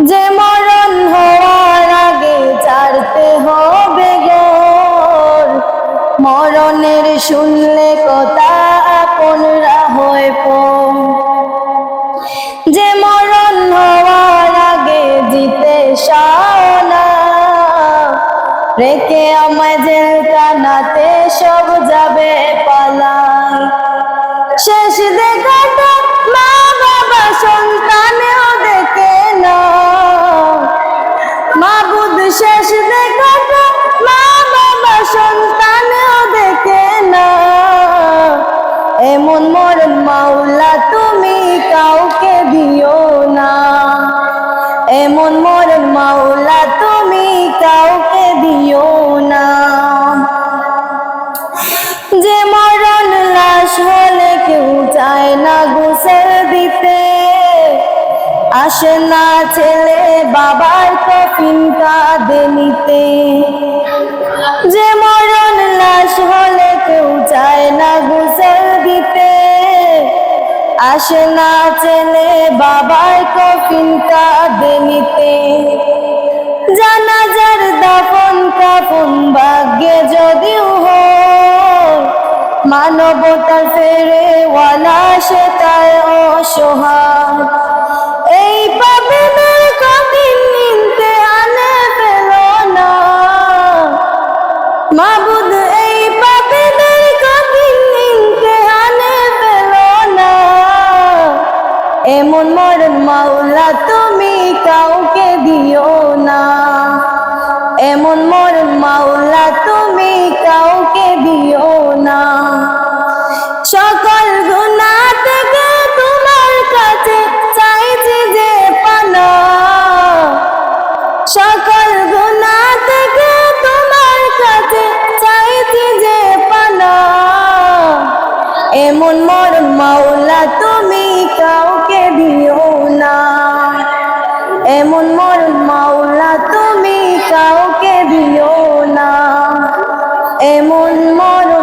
যে মরণ হওয়ার আগে ছাড়তে হবে ঘর, মরণের শুনলে কথা আপনরা হয় পর। যে মরণ হওয়ার আগে জিতে শানা, রেখে আমায় জেলখানাতে সব যাবে পালাই। শেষ দেখাটা মা বাবা সন্তানেও দেখে না, মাবুদ শেষ দেখাটা মা বাবা সন্তানেও দেখে না। এমন মরণ মাওলা তুমি কাউকে দিও না, এমন মরণ মাওলা তুমি কাউকে দিও না। যে মরণ লাশ হলে কেউ চায় না গোসল দিতে, আসে না ছেলে বাবার কফিন কাঁধে নিতে। যে মরণ লাশ হলে কেউ চায় না গোসল দিতে, আসে না ছেলে বাবার কফিন কাঁধে নিতে। জানাজার দাফন কাফন ভাগ্যে যদিও হয়, মানবতার ফেরেওয়ালা সে তার অসহায়। এই পাপিনের কঠিন ইমতিহানে ফেলো না মাবুদ, এই পাপিনের কঠিন ইমতিহানে ফেলো না। এমন মরণ মাওলা তুমি কাউকে দিও না, এমন মরণ মাওলা তুমি কাউকে দিও না। সকল গুনাহ থেকে তোমার কাছে চাইছি যে পানা, সকল গুনাহ থেকে তোমার কাছে চাইছি যে পানা। এমন মরণ মাওলা তুমি কাউকে দিও না, এমন মরণ মাওলা তুমি কাউকে দিও না, এমন মরণ